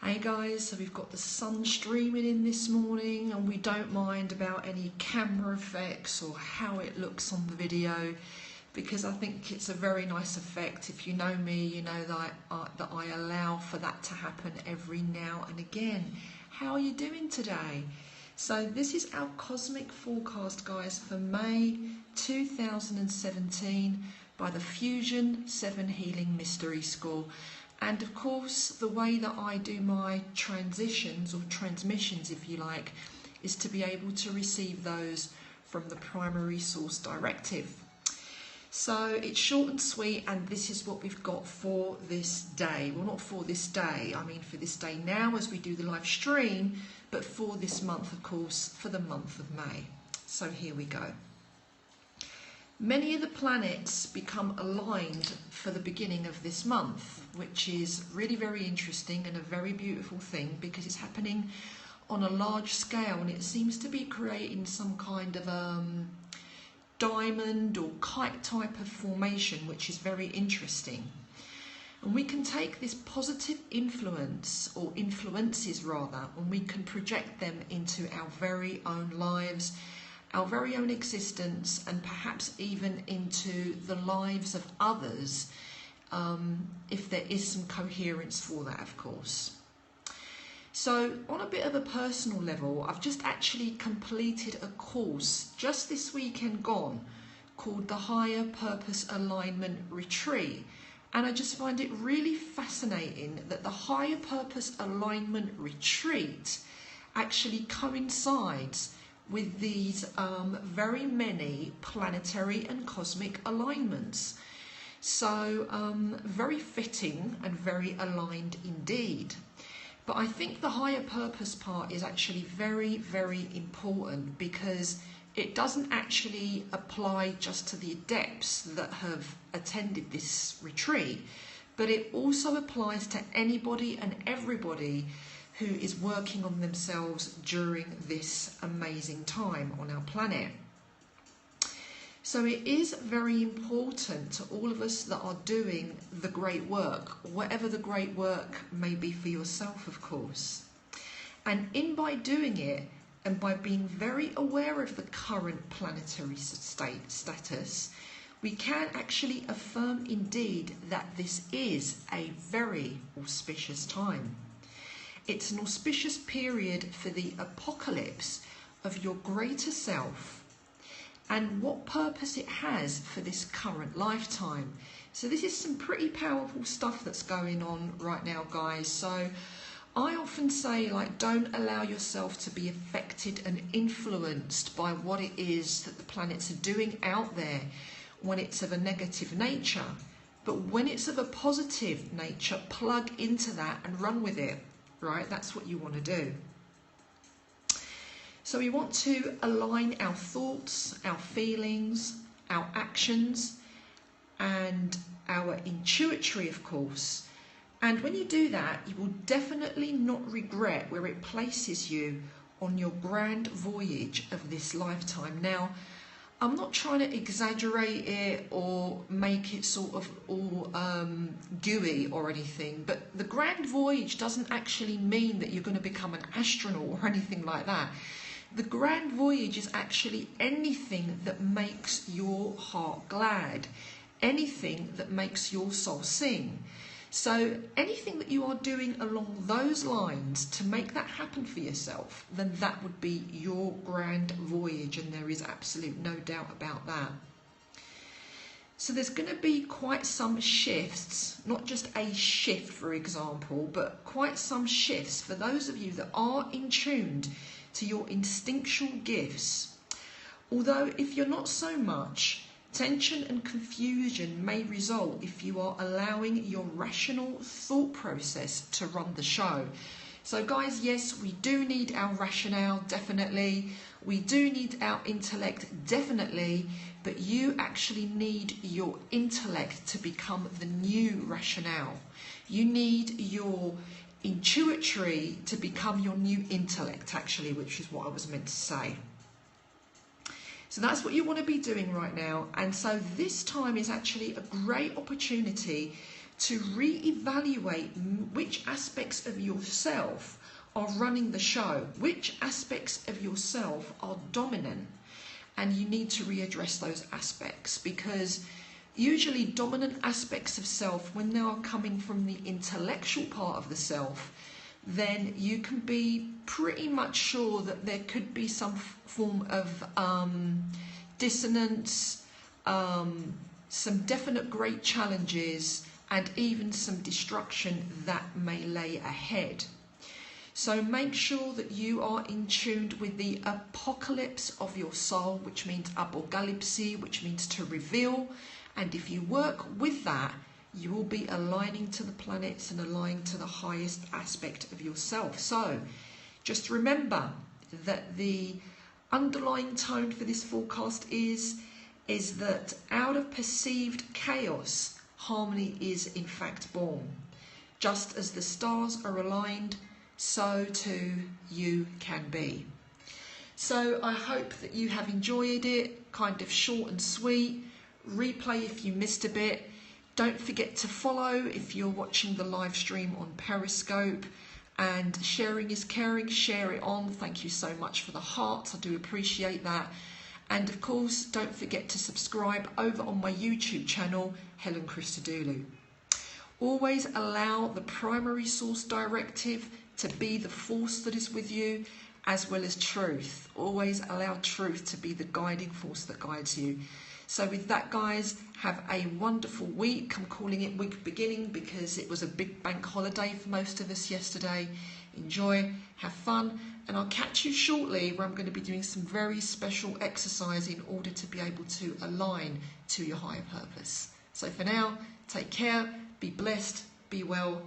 Hey guys, so we've got the sun streaming in this morning, and we don't mind about any camera effects or how it looks on the video, because I think it's a very nice effect. If you know me, you know that I allow for that to happen every now and again. How are you doing today? So this is our cosmic forecast, guys, for May 2017 by the Fusion 7 Healing Mystery School. And of course, the way that I do my transitions or transmissions, if you like, is to be able to receive those from the primary source directive. So it's short and sweet, and this is what we've got for this day. Well, not for this day, I mean for this day now as we do the live stream, but for this month, of course, for the month of May. So here we go. Many of the planets become aligned for the beginning of this month, which is really very interesting and a very beautiful thing, because it's happening on a large scale and it seems to be creating some kind of diamond or kite type of formation, which is very interesting. And we can take this positive influence, or influences rather, and we can project them into our very own lives, our very own existence, and perhaps even into the lives of others, if there is some coherence for that, of course. So on a bit of a personal level, I've just actually completed a course just this weekend gone called the Higher Purpose Alignment Retreat. And I just find it really fascinating that the Higher Purpose Alignment Retreat actually coincides with these very many planetary and cosmic alignments. So very fitting and very aligned indeed. But I think the higher purpose part is actually very, very important, because it doesn't actually apply just to the adepts that have attended this retreat, but it also applies to anybody and everybody who is working on themselves during this amazing time on our planet. So it is very important to all of us that are doing the great work, whatever the great work may be for yourself, of course. And by doing it, and by being very aware of the current planetary status, we can actually affirm indeed that this is a very auspicious time. It's an auspicious period for the apocalypse of your greater self and what purpose it has for this current lifetime. So this is some pretty powerful stuff that's going on right now, guys. So I often say, like, don't allow yourself to be affected and influenced by what it is that the planets are doing out there when it's of a negative nature. But when it's of a positive nature, plug into that and run with it. Right, that's what you want to do. So we want to align our thoughts, our feelings, our actions, and our intuition, of course. And when you do that, you will definitely not regret where it places you on your grand voyage of this lifetime. Now, I'm not trying to exaggerate it or make it sort of all gooey or anything, but the grand voyage doesn't actually mean that you're going to become an astronaut or anything like that. The grand voyage is actually anything that makes your heart glad, anything that makes your soul sing. So anything that you are doing along those lines to make that happen for yourself, then that would be your grand voyage, and there is absolute no doubt about that. So there's going to be quite some shifts, not just a shift, for example, but quite some shifts for those of you that are in tune to your instinctual gifts. Although if you're not so much, tension and confusion may result if you are allowing your rational thought process to run the show. So guys, yes, we do need our rationale, definitely. We do need our intellect, definitely. But you actually need your intellect to become the new rationale. You need your intuition to become your new intellect, actually, which is what I was meant to say. So that's what you want to be doing right now. And so this time is actually a great opportunity to re-evaluate which aspects of yourself are running the show, which aspects of yourself are dominant, and you need to readdress those aspects, because usually dominant aspects of self, when they are coming from the intellectual part of the self, then you can be pretty much sure that there could be some form of dissonance, some definite great challenges, and even some destruction that may lay ahead. So make sure that you are in tune with the apocalypse of your soul, which means apocalypse, which means to reveal. And if you work with that, you will be aligning to the planets and aligning to the highest aspect of yourself. So just remember that the underlying tone for this forecast is that out of perceived chaos, harmony is in fact born. Just as the stars are aligned, so too you can be. So I hope that you have enjoyed it, kind of short and sweet. Replay if you missed a bit. Don't forget to follow if you're watching the live stream on Periscope. And sharing is caring, share it on. Thank you so much for the hearts, I do appreciate that. And of course, don't forget to subscribe over on my YouTube channel, Helen Christodoulou. Always allow the primary source directive to be the force that is with you, as well as truth. Always allow truth to be the guiding force that guides you. So with that, guys, have a wonderful week. I'm calling it week beginning because it was a big bank holiday for most of us yesterday. Enjoy, have fun, and I'll catch you shortly where I'm going to be doing some very special exercise in order to be able to align to your higher purpose. So for now, take care, be blessed, be well.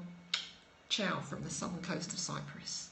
Ciao from the southern coast of Cyprus.